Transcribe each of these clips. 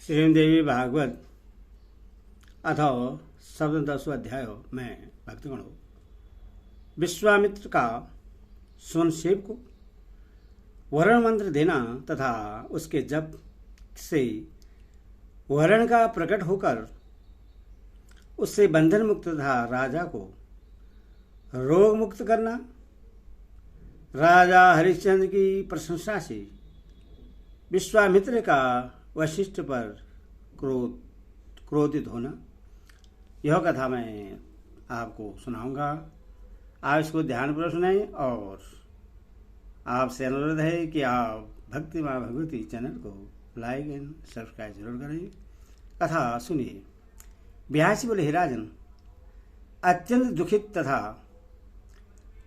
श्रीदेवी भागवत अथवा सप्तदशो अध्याय में भक्तगण हो। विश्वामित्र का सोनसेव को वरण मंत्र देना तथा उसके जप से वरण का प्रकट होकर उससे बंधन मुक्त तथा राजा को रोग मुक्त करना। राजा हरिश्चंद्र की प्रशंसा से विश्वामित्र का वशिष्ठ पर क्रोधित होना, यह कथा मैं आपको सुनाऊंगा। आप इसको ध्यानपूर्वक सुनाएं और आपसे अनुरोध है कि आप भक्ति माँ भगवती चैनल को लाइक एंड सब्सक्राइब जरूर करें। कथा सुनिए। ब्यासी बोले, हे राजन, अत्यंत दुखित तथा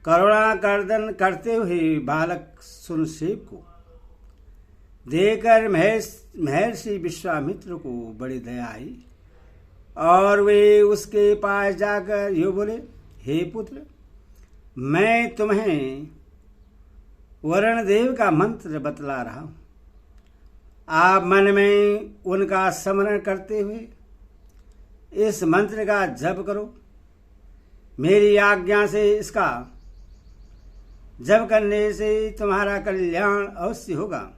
करुणाकर्दन करते हुए बालक सुनसेव को देखकर महर्षि विश्वामित्र को बड़ी दया आई और वे उसके पास जाकर यो बोले, हे पुत्र, मैं तुम्हें वरुण देव का मंत्र बतला रहा हूं। आप मन में उनका स्मरण करते हुए इस मंत्र का जप करो। मेरी आज्ञा से इसका जप करने से तुम्हारा कल्याण अवश्य होगा।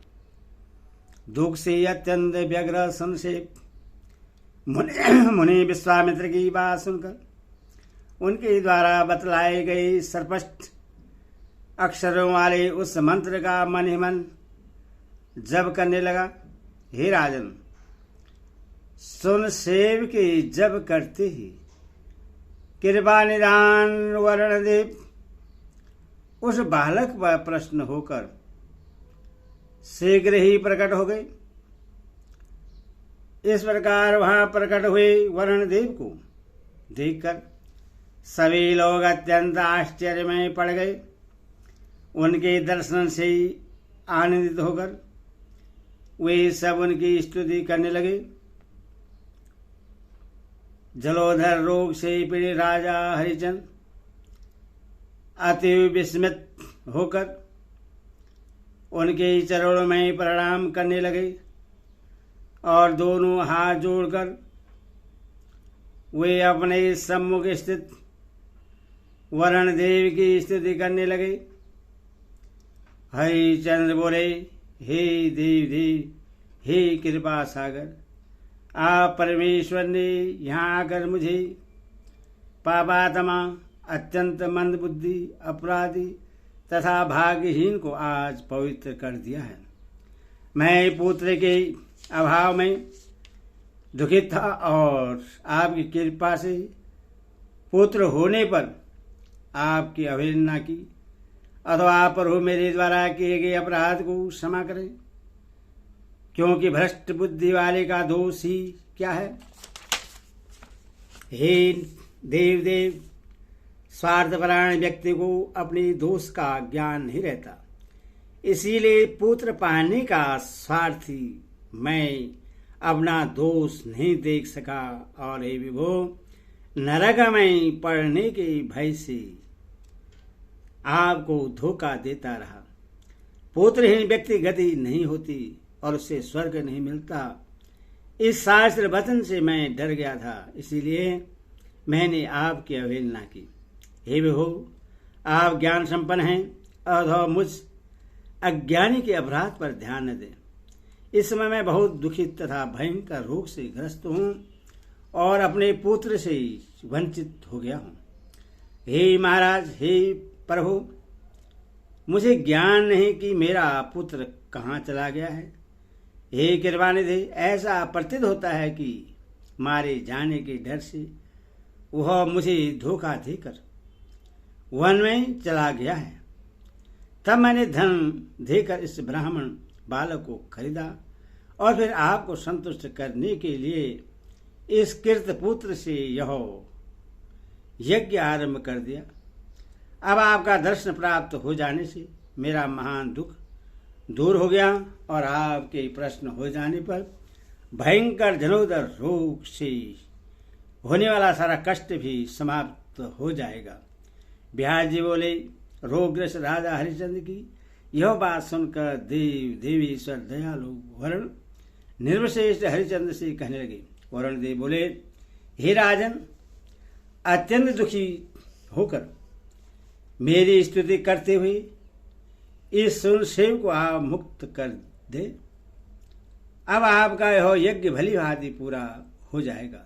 दुख से अत्यंत व्यग्र सुनसेव मुनि विश्वामित्र की बात सुनकर उनके द्वारा बतलाए गए स्पष्ट अक्षरों वाले उस मंत्र का मन ही मन जप करने लगा। हे राजन, सुनसेव के जप करते ही कृपा निधान वरुण देव उस बालक पर प्रश्न होकर शीघ्र ही प्रकट हो गए। इस प्रकार वहां प्रकट हुए वरुण देव को देखकर सभी लोग अत्यंत आश्चर्य में पड़ गए। उनके दर्शन से आनंदित होकर वे सब उनकी स्तुति करने लगे। जलोधर रोग से पीड़ित राजा हरिचंद अति विस्मित होकर उनके चरणों में प्रणाम करने लगे और दोनों हाथ जोड़कर वे अपने सम्मुख स्थित वरुण देव की स्तुति करने लगे। हरिचंद्र बोले, हे देव देव, हे कृपा सागर, आप परमेश्वर ने यहाँ आकर मुझे पापात्मा, अत्यंत मंद बुद्धि, अपराधी तथा भाग्यहीन को आज पवित्र कर दिया है। मैं पुत्र के अभाव में दुखित था और आपकी कृपा से पुत्र होने पर आपकी अवहेलना की, अथवा आप प्रभु मेरे द्वारा किए गए अपराध को क्षमा करें, क्योंकि भ्रष्ट बुद्धि वाले का दोष ही क्या है। हे देव देव, स्वार्थपरायण व्यक्ति को अपने दोष का ज्ञान नहीं रहता, इसीलिए पुत्र पाने का स्वार्थी मैं अपना दोष नहीं देख सका और हे विभो, नरक में पड़ने के भय से आपको धोखा देता रहा। पुत्रहीन व्यक्ति गति नहीं होती और उसे स्वर्ग नहीं मिलता। इस शास्त्र वचन से मैं डर गया था, इसीलिए मैंने आपकी अवहेलना की। हे विभो, आप ज्ञान संपन्न हैं अथवा मुझ अज्ञानी के अपराध पर ध्यान न दें। इस समय मैं बहुत दुखित तथा भयंकर रोग से ग्रस्त हूँ और अपने पुत्र से वंचित हो गया हूँ। हे महाराज, हे प्रभु, मुझे ज्ञान नहीं कि मेरा पुत्र कहाँ चला गया है। हे कृपानिधि, ऐसा प्रतीत होता है कि मारे जाने के डर से वह मुझे धोखा देकर वन में चला गया है। तब मैंने धन देकर इस ब्राह्मण बालक को खरीदा और फिर आपको संतुष्ट करने के लिए इस कृत पुत्र से यह यज्ञ आरंभ कर दिया। अब आपका दर्शन प्राप्त हो जाने से मेरा महान दुख दूर हो गया और आपके प्रश्न हो जाने पर भयंकर जनोदर रोग से होने वाला सारा कष्ट भी समाप्त हो जाएगा। ब्यास जी बोले, रोगग्रस्त राजा हरिचंद्र की यह बात सुनकर देव देवीश्वर दयालु वरुण निर्वशेष हरिचंद्र से कहने लगे। वरुण देव बोले, हे राजन, अत्यंत दुखी होकर मेरी स्तुति करते हुए इस सुनसेव को आप मुक्त कर दे। अब आपका यह यज्ञ भली भांति पूरा हो जाएगा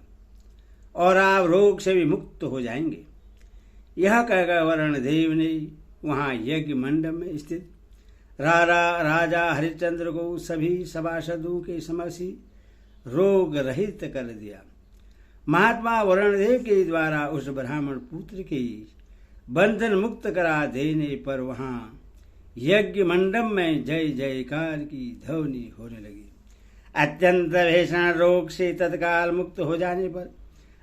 और आप रोग से भी मुक्त हो जाएंगे। यह कहकर वरुण देव ने वहां यज्ञ मंडप में स्थित राजा हरिश्चंद्र को सभी सभासदों के समक्ष रोग रहित कर दिया। महात्मा वरुण देव के द्वारा उस ब्राह्मण पुत्र के बंधन मुक्त करा देने पर वहां यज्ञ मंडप में जय जयकार की ध्वनि होने लगी। अत्यंत भीषण रोग से तत्काल मुक्त हो जाने पर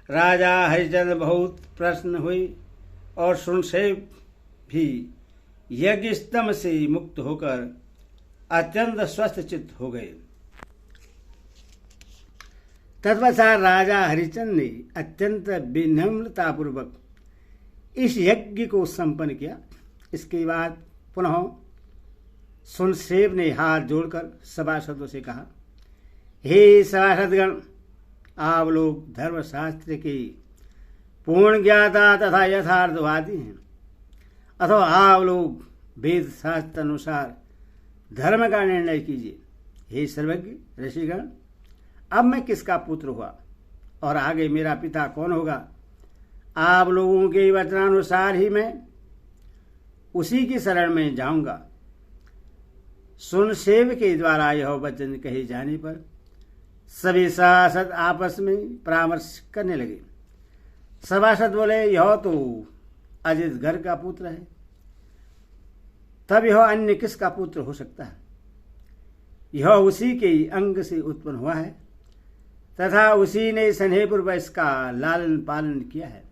राजा हरिश्चंद्र बहुत प्रसन्न हुए और सुनसेव भी यज्ञ स्तंभ से मुक्त होकर अत्यंत स्वस्थ चित्त हो गए। तत्पश्चात राजा हरिश्चंद्र ने अत्यंत विनम्रतापूर्वक इस यज्ञ को संपन्न किया। इसके बाद पुनः सुनसेव ने हाथ जोड़कर सभासदों से कहा, हे सभासदगण, आप लोग धर्मशास्त्र के पूर्ण ज्ञाता तथा यथार्थवादी हैं, अथवा आप लोग वेद शास्त्र अनुसार धर्म का निर्णय कीजिए। हे सर्वज्ञ ऋषिगण, अब मैं किसका पुत्र हुआ और आगे मेरा पिता कौन होगा? आप लोगों के वचनानुसार ही मैं उसी की शरण में जाऊंगा। सुनसेव के द्वारा यह वचन कहे जाने पर सभी सभासद आपस में परामर्श करने लगे। सभासद बोले, यह तो अजित घर का पुत्र है, तब यह अन्य किसका पुत्र हो सकता है? यह उसी के अंग से उत्पन्न हुआ है तथा उसी ने स्नेहपूर्वक इसका लालन पालन किया है,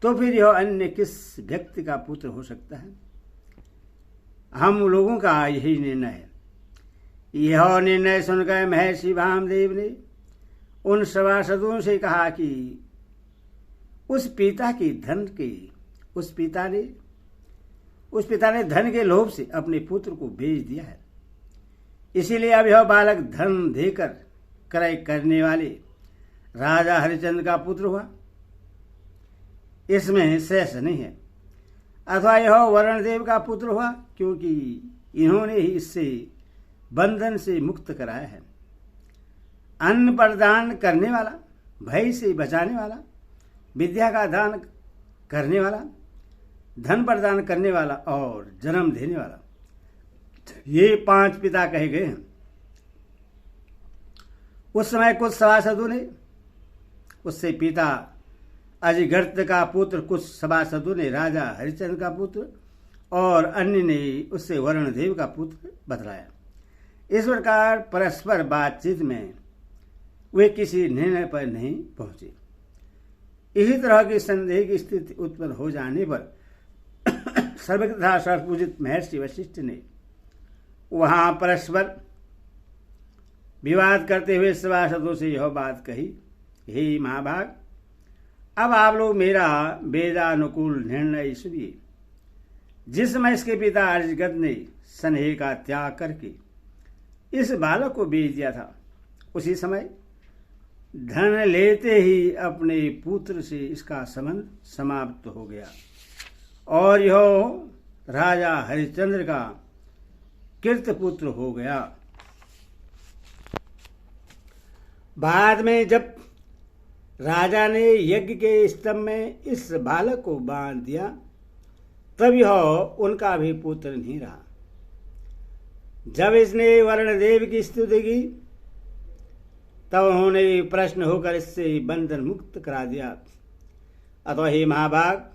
तो फिर यह अन्य किस व्यक्ति का पुत्र हो सकता है? हम लोगों का यही निर्णय है। यह निर्णय सुनकर महर्षि वामदेव ने उन सभासदों से कहा कि उस पिता ने धन के लोभ से अपने पुत्र को बेच दिया है, इसीलिए अब यह बालक धन देकर क्रय करने वाले राजा हरिश्चंद्र का पुत्र हुआ, इसमें शेष नहीं है। अथवा यह वरुण देव का पुत्र हुआ, क्योंकि इन्होंने ही इससे बंधन से मुक्त कराया है। अन्न प्रदान करने वाला, भय से बचाने वाला, विद्या का दान करने वाला, धन प्रदान करने वाला और जन्म देने वाला, ये 5 पिता कहे गए हैं। उस समय कुछ सभासदों ने उससे पिता अजिगर्त का पुत्र, कुछ सभासदों ने राजा हरिश्चंद्र का पुत्र और अन्य ने उससे वरुण देव का पुत्र बतलाया। इस प्रकार परस्पर बातचीत में वे किसी निर्णय पर नहीं पहुंचे। इसी तरह की संदेह की स्थिति उत्पन्न हो जाने पर सर्वथा सर्वपूजित महर्षि वशिष्ठ ने वहां परस्पर विवाद करते हुए सभासदों से यह बात कही, हे महाभाग, अब आप लोग मेरा वेदानुकूल निर्णय सुनिए। जिस समय इसके पिता अर्जगद ने स्नेह का त्याग करके इस बालक को बेच दिया था, उसी समय धन लेते ही अपने पुत्र से इसका संबंध समाप्त हो गया और यह राजा हरिश्चंद्र का कृत पुत्र हो गया। बाद में जब राजा ने यज्ञ के स्तंभ में इस बालक को बांध दिया, तब यह उनका भी पुत्र नहीं रहा। जब इसने वरुण देव की स्तुति की, तब उन्होंने प्रश्न होकर इससे बंधन मुक्त करा दिया। अतः हे महाभाग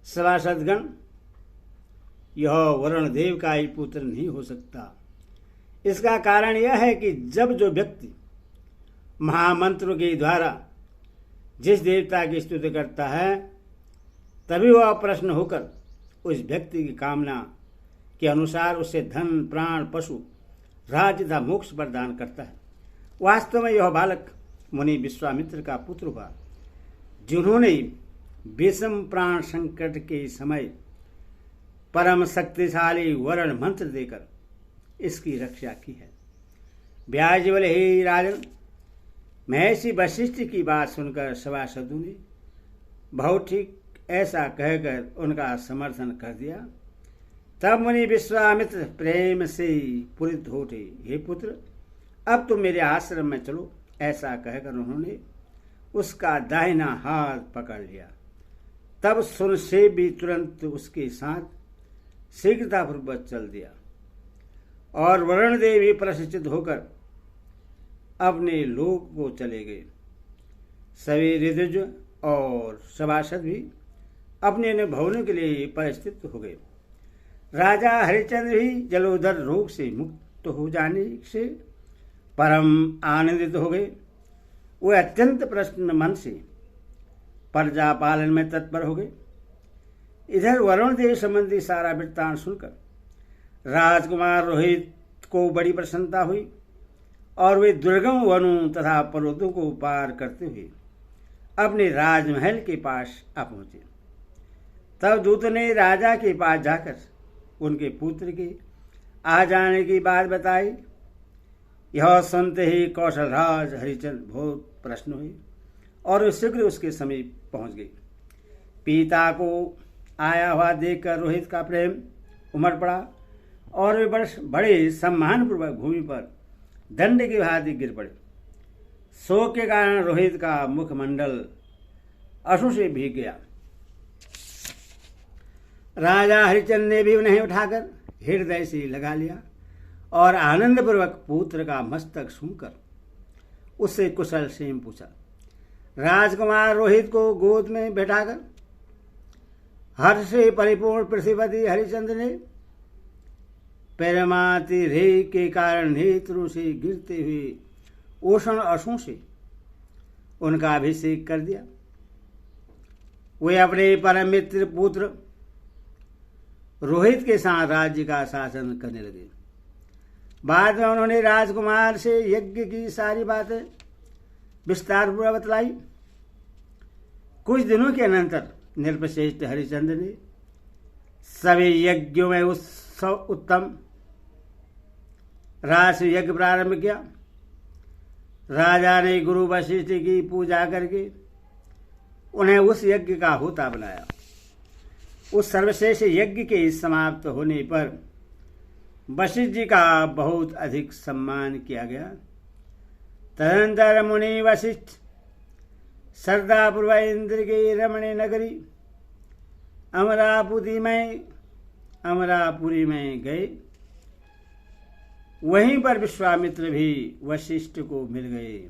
सभासदगण, यह वरुण देव का ही पुत्र नहीं हो सकता। इसका कारण यह है कि जब जो व्यक्ति महामंत्र के द्वारा जिस देवता की स्तुति करता है, तभी वह प्रसन्न होकर उस व्यक्ति की कामना के अनुसार उसे धन, प्राण, पशु, राज्य तथा मोक्ष प्रदान करता है। वास्तव में यह बालक मुनि विश्वामित्र का पुत्र हुआ, जिन्होंने विषम प्राण संकट के समय परम शक्तिशाली वर्ण मंत्र देकर इसकी रक्षा की है। ब्यास जी बोले, हे राजन, महर्षि वशिष्ठ की बात सुनकर सभासदों ने बहुत ठीक ऐसा कहकर उनका समर्थन कर दिया। तब मुनि विश्वामित्र प्रेम से पूरित हो उठे, हे पुत्र, अब तुम मेरे आश्रम में चलो। ऐसा कहकर उन्होंने उसका दाहिना हाथ पकड़ लिया। तब सुनसेब भी तुरंत उसके साथ शीघ्रतापूर्वक चल दिया और वरुण देव भी प्रशिक्षित होकर अपने लोक को चले गए। सभी ऋतुज और सभासद भी अपने अपने भवनों के लिए परिस्थित हो गए। राजा हरिश्चंद्र भी जलोदर रोग से मुक्त हो जाने से परम आनंदित हो गए। वे अत्यंत प्रसन्न मन से प्रजा पालन में तत्पर हो गए। इधर वरुण देव संबंधी सारा वृत्तांत सुनकर राजकुमार रोहित को बड़ी प्रसन्नता हुई और वे दुर्गम वनों तथा पर्वतों को पार करते हुए अपने राजमहल के पास आ पहुंचे। तब दूत ने राजा के पास जाकर उनके पुत्र के आ जाने की बात बताई। यह सुनते ही कौशलराज हरिश्चंद्र बहुत प्रसन्न हुए और शीघ्र उसके समीप पहुंच गए। पिता को आया हुआ देखकर रोहित का प्रेम उमड़ पड़ा और वे बड़े सम्मानपूर्वक भूमि पर दंड की भांति गिर पड़े। शोक के कारण रोहित का मुखमंडल अश्रु से भीग गया। राजा हरिश्चंद्र ने भी उन्हें उठाकर हृदय से लगा लिया और आनंदपूर्वक पुत्र का मस्तक छूकर उससे कुशल क्षेम पूछा। राजकुमार रोहित को गोद में बैठाकर हर्ष से परिपूर्ण पृथ्वीपति हरिश्चंद्र ने पैरमाति रे के कारण नेत्रों से गिरते हुए ओषण अश्रु से उनका अभिषेक कर दिया। वे अपने परम मित्र पुत्र रोहित के साथ राज्य का शासन करने लगे। बाद में उन्होंने राजकुमार से यज्ञ की सारी बातें विस्तार पूर्वक बतलाई। कुछ दिनों के अनंतर नृपश्रेष्ठ हरिश्चंद्र ने सभी यज्ञों में उत्तम रास यज्ञ प्रारंभ किया। राजा ने गुरु वशिष्ठ की पूजा करके उन्हें उस यज्ञ का होता बनाया। उस सर्वश्रेष्ठ यज्ञ के समाप्त होने पर वशिष्ठ जी का बहुत अधिक सम्मान किया गया। तदनंतर मुनि वशिष्ठ श्रद्धापूर्वक इंद्र के रमणी नगरी अमरापुरी में गए। वहीं पर विश्वामित्र भी वशिष्ठ को मिल गए।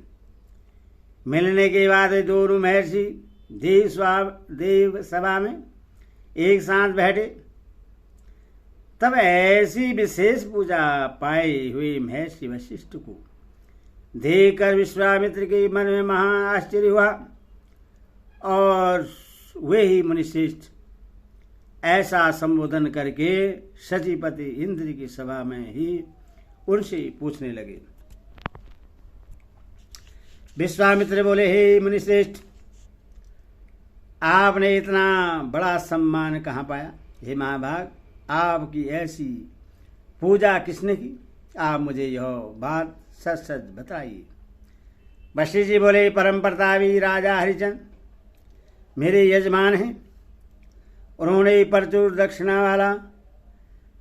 मिलने के बाद दोनों महर्षि देव सभा में एक साथ बैठे। तब ऐसी विशेष पूजा पाए हुए महर्षि वशिष्ठ को देखकर विश्वामित्र के मन में महा आश्चर्य हुआ और वे ही मुनिश्रेष्ठ ऐसा संबोधन करके सचिपति इंद्र की सभा में ही उनसे पूछने लगे। विश्वामित्र बोले, हे मुनिश्रेष्ठ, आपने इतना बड़ा सम्मान कहाँ पाया? हे महाभाग, आपकी ऐसी पूजा किसने की? आप मुझे यह बात सच सच बताइए। वशिष्ठ जी बोले, परम प्रतापी राजा हरिश्चंद्र मेरे यजमान हैं। उन्होंने प्रचुर दक्षिणा वाला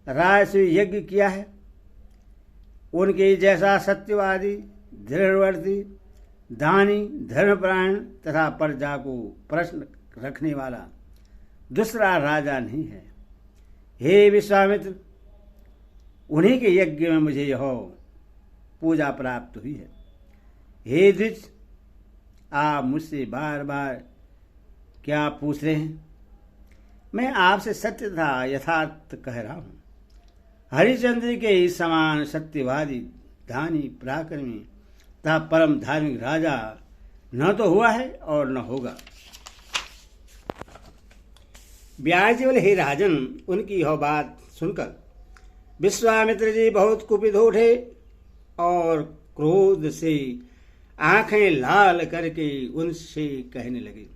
राजसूय यज्ञ किया है। उनके जैसा सत्यवादी, दृढ़वर्ती, दानी, धर्मपरायण तथा प्रजा को प्रश्न रखने वाला दूसरा राजा नहीं है। हे विश्वामित्र, उन्हीं के यज्ञ में मुझे यह पूजा प्राप्त हुई है। हे द्विज, आप मुझसे बार बार क्या पूछ रहे हैं? मैं आपसे सत्य तथा यथार्थ कह रहा हूं। हरिश्चंद्र के समान सत्यवादी, दानी, पराक्रमी तथा परम धार्मिक राजा न तो हुआ है और न होगा। व्यास जी बोले, हे राजन, उनकी यह बात सुनकर विश्वामित्र जी बहुत कुपित हो उठे और क्रोध से आंखें लाल करके उनसे कहने लगे।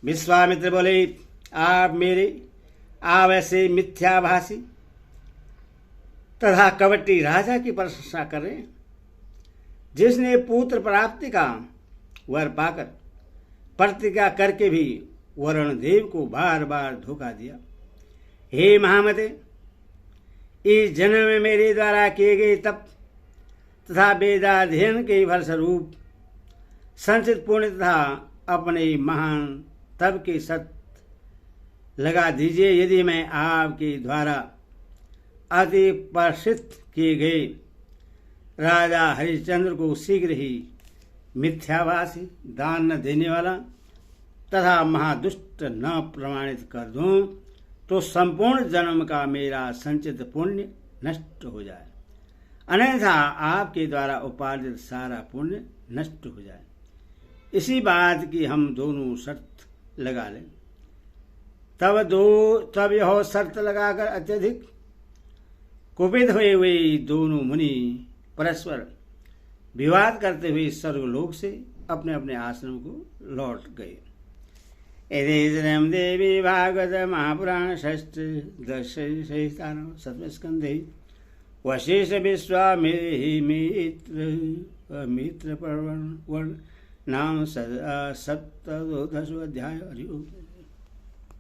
विश्वामित्र बोले, आप ऐसे मिथ्याभाषी तथा कपटी राजा की प्रशंसा कर रहे हैं। जिसने पुत्र प्राप्ति का वर पाकर प्रतिज्ञा करके भी वरुण देव को बार बार धोखा दिया। हे महामते, इस जन्म में मेरे द्वारा किए गए तप तथा वेदाध्ययन के फलस्वरूप संचित पुण्य तथा अपने महान तप के सत लगा दीजिए। यदि मैं आपके द्वारा अति प्रसिद्ध किए गए राजा हरिश्चंद्र को शीघ्र ही मिथ्याभाषी, दान न देने वाला तथा महादुष्ट न प्रमाणित कर दूं तो संपूर्ण जन्म का मेरा संचित पुण्य नष्ट हो जाए, अन्यथा आपके द्वारा उपार्जित सारा पुण्य नष्ट हो जाए। इसी बात की हम दोनों शर्त लगा लें। तब यह शर्त लगाकर अत्यधिक कुपित हुए दोनों मुनि परस्पर विवाद करते हुए स्वर्गलोक से अपने अपने आश्रम को लौट गए। एदेशरम देवी भागवत महापुराण षष्ठ दशम सप्तम स्कंधे वशिष्ठ विश्वामित्र पर्व नाम 17 अध्याय। हरि ओम।